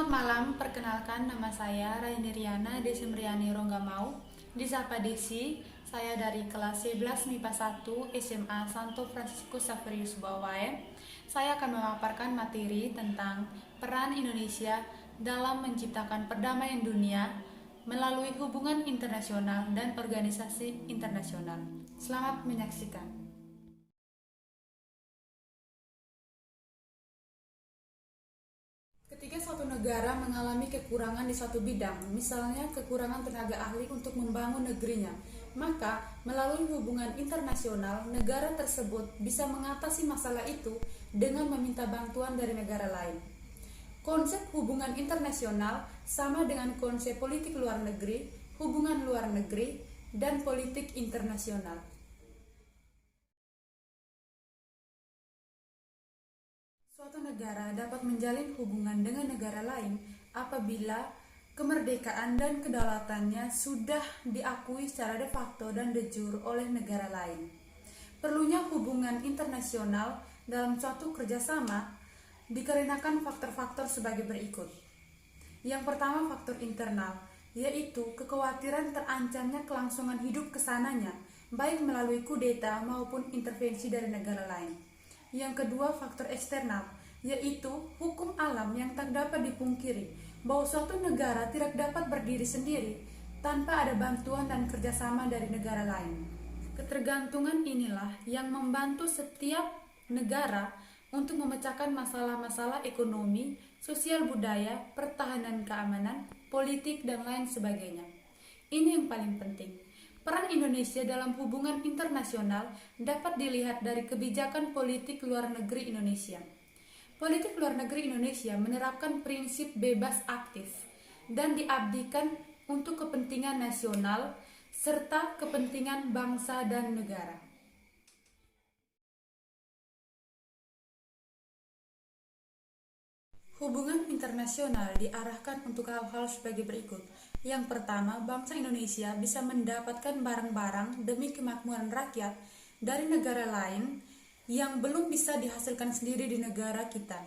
Selamat malam, perkenalkan nama saya Raini Riana Desemriani Ronggamau. Disapa Desi, saya dari kelas 11 MIPA 1 SMA Santo Fransiskus Xaverius Bawain. Saya akan memaparkan materi tentang peran Indonesia dalam menciptakan perdamaian dunia melalui hubungan internasional dan organisasi internasional. Selamat menyaksikan. Ketika suatu negara mengalami kekurangan di suatu bidang, misalnya kekurangan tenaga ahli untuk membangun negerinya, maka melalui hubungan internasional, negara tersebut bisa mengatasi masalah itu dengan meminta bantuan dari negara lain. Konsep hubungan internasional sama dengan konsep politik luar negeri, hubungan luar negeri, dan politik internasional. Suatu negara dapat menjalin hubungan dengan negara lain apabila kemerdekaan dan kedaulatannya sudah diakui secara de facto dan de jure oleh negara lain. Perlunya hubungan internasional dalam suatu kerjasama dikarenakan faktor-faktor sebagai berikut. Yang pertama, faktor internal, yaitu kekhawatiran terancamnya kelangsungan hidup kesananya, baik melalui kudeta maupun intervensi dari negara lain. Yang kedua, faktor eksternal, yaitu hukum alam yang tak dapat dipungkiri, bahwa suatu negara tidak dapat berdiri sendiri tanpa ada bantuan dan kerjasama dari negara lain. Ketergantungan inilah yang membantu setiap negara untuk memecahkan masalah-masalah ekonomi, sosial budaya, pertahanan keamanan, politik, dan lain sebagainya. Ini yang paling penting. Peran Indonesia dalam hubungan internasional dapat dilihat dari kebijakan politik luar negeri Indonesia. Politik luar negeri Indonesia menerapkan prinsip bebas aktif dan diabdikan untuk kepentingan nasional serta kepentingan bangsa dan negara. Hubungan internasional diarahkan untuk hal-hal sebagai berikut. Yang pertama, bangsa Indonesia bisa mendapatkan barang-barang demi kemakmuran rakyat dari negara lain yang belum bisa dihasilkan sendiri di negara kita.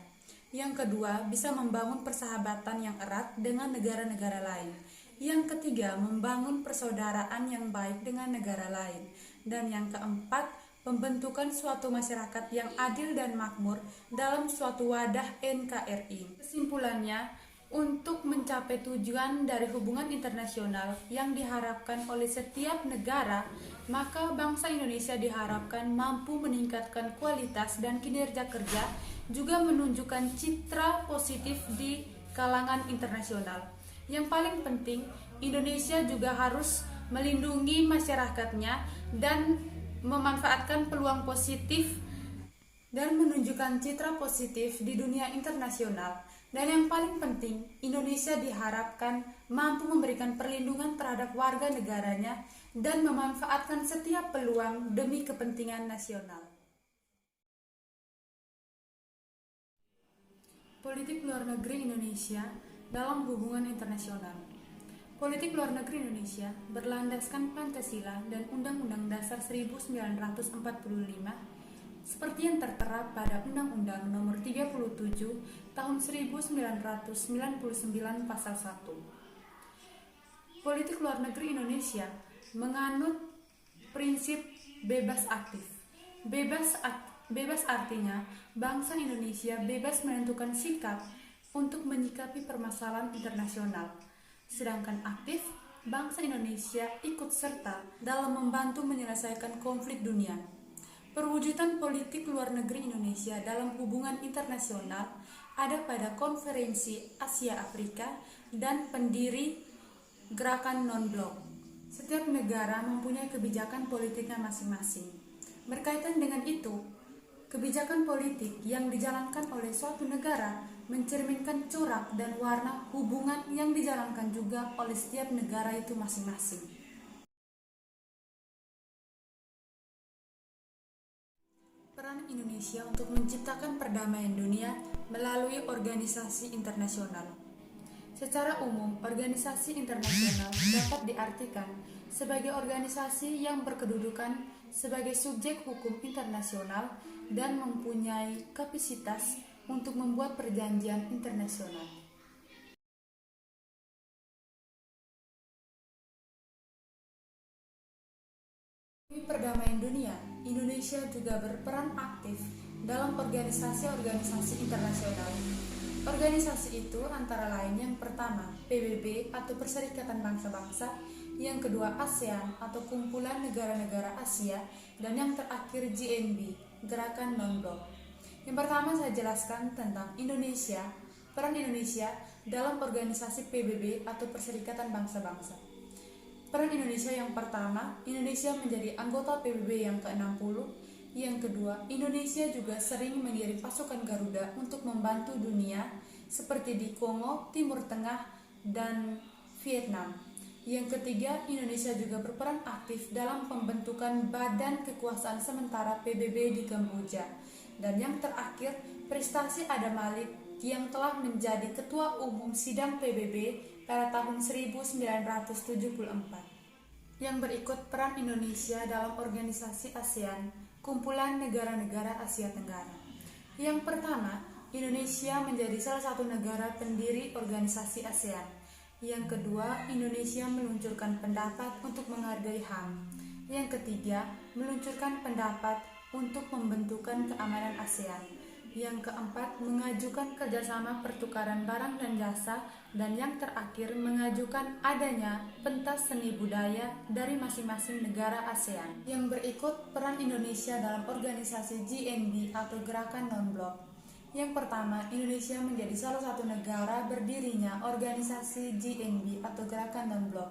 Yang kedua, bisa membangun persahabatan yang erat dengan negara-negara lain. Yang ketiga, membangun persaudaraan yang baik dengan negara lain. Dan yang keempat, pembentukan suatu masyarakat yang adil dan makmur dalam suatu wadah NKRI. Kesimpulannya, untuk mencapai tujuan dari hubungan internasional yang diharapkan oleh setiap negara, maka bangsa Indonesia diharapkan mampu meningkatkan kualitas dan kinerja kerja, juga menunjukkan citra positif di kalangan internasional. Yang paling penting, Indonesia juga harus melindungi masyarakatnya dan memanfaatkan peluang positif dan menunjukkan citra positif di dunia internasional. Dan yang paling penting, Indonesia diharapkan mampu memberikan perlindungan terhadap warga negaranya dan memanfaatkan setiap peluang demi kepentingan nasional. Politik luar negeri Indonesia dalam hubungan internasional. Politik luar negeri Indonesia berlandaskan Pancasila dan Undang-Undang Dasar 1945 seperti yang tertera pada Undang-Undang Nomor 37 Tahun 1999 Pasal 1. Politik luar negeri Indonesia menganut prinsip bebas aktif. Bebas artinya bangsa Indonesia bebas menentukan sikap untuk menyikapi permasalahan internasional. Sedangkan aktif, bangsa Indonesia ikut serta dalam membantu menyelesaikan konflik dunia. Perwujudan politik luar negeri Indonesia dalam hubungan internasional ada pada Konferensi Asia Afrika dan pendiri Gerakan Non-Blok. Setiap negara mempunyai kebijakan politiknya masing-masing. Berkaitan dengan itu, kebijakan politik yang dijalankan oleh suatu negara mencerminkan corak dan warna hubungan yang dijalankan juga oleh setiap negara itu masing-masing. Peran Indonesia untuk menciptakan perdamaian dunia melalui organisasi internasional. Secara umum, organisasi internasional dapat diartikan sebagai organisasi yang berkedudukan sebagai subjek hukum internasional dan mempunyai kapasitas untuk membuat perjanjian internasional. Di perdamaian dunia, Indonesia juga berperan aktif dalam organisasi-organisasi internasional. Organisasi itu antara lain yang pertama PBB atau Perserikatan Bangsa-Bangsa, yang kedua ASEAN atau Kumpulan Negara-Negara Asia, dan yang terakhir GNB, Gerakan Non-Blok. Yang pertama saya jelaskan tentang Indonesia, peran Indonesia dalam organisasi PBB atau Perserikatan Bangsa-Bangsa. Peran Indonesia yang pertama, Indonesia menjadi anggota PBB yang ke-60. Yang kedua, Indonesia juga sering mengirim pasukan Garuda untuk membantu dunia seperti di Kongo, Timur Tengah, dan Vietnam. Yang ketiga, Indonesia juga berperan aktif dalam pembentukan Badan Kekuasaan Sementara PBB di Kamboja. Dan yang terakhir, prestasi Adam Malik yang telah menjadi Ketua Umum Sidang PBB pada tahun 1974. Yang berikut peran Indonesia dalam organisasi ASEAN, Kumpulan Negara-Negara Asia Tenggara. Yang pertama, Indonesia menjadi salah satu negara pendiri organisasi ASEAN. Yang kedua, Indonesia meluncurkan pendapat untuk menghargai HAM. Yang ketiga, meluncurkan pendapat untuk membentukkan keamanan ASEAN. Yang keempat, mengajukan kerjasama pertukaran barang dan jasa. Dan yang terakhir, mengajukan adanya pentas seni budaya dari masing-masing negara ASEAN. Yang berikut peran Indonesia dalam organisasi GNB atau Gerakan Non-Blok. Yang pertama, Indonesia menjadi salah satu negara berdirinya organisasi GNB atau Gerakan Non-Blok.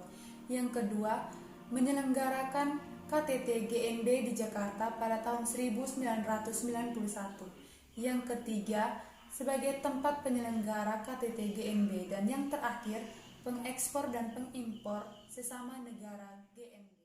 Yang kedua, menyelenggarakan KTT GNB di Jakarta pada tahun 1991. Yang ketiga, sebagai tempat penyelenggara KTT GNB. Dan yang terakhir, pengekspor dan pengimpor sesama negara GNB.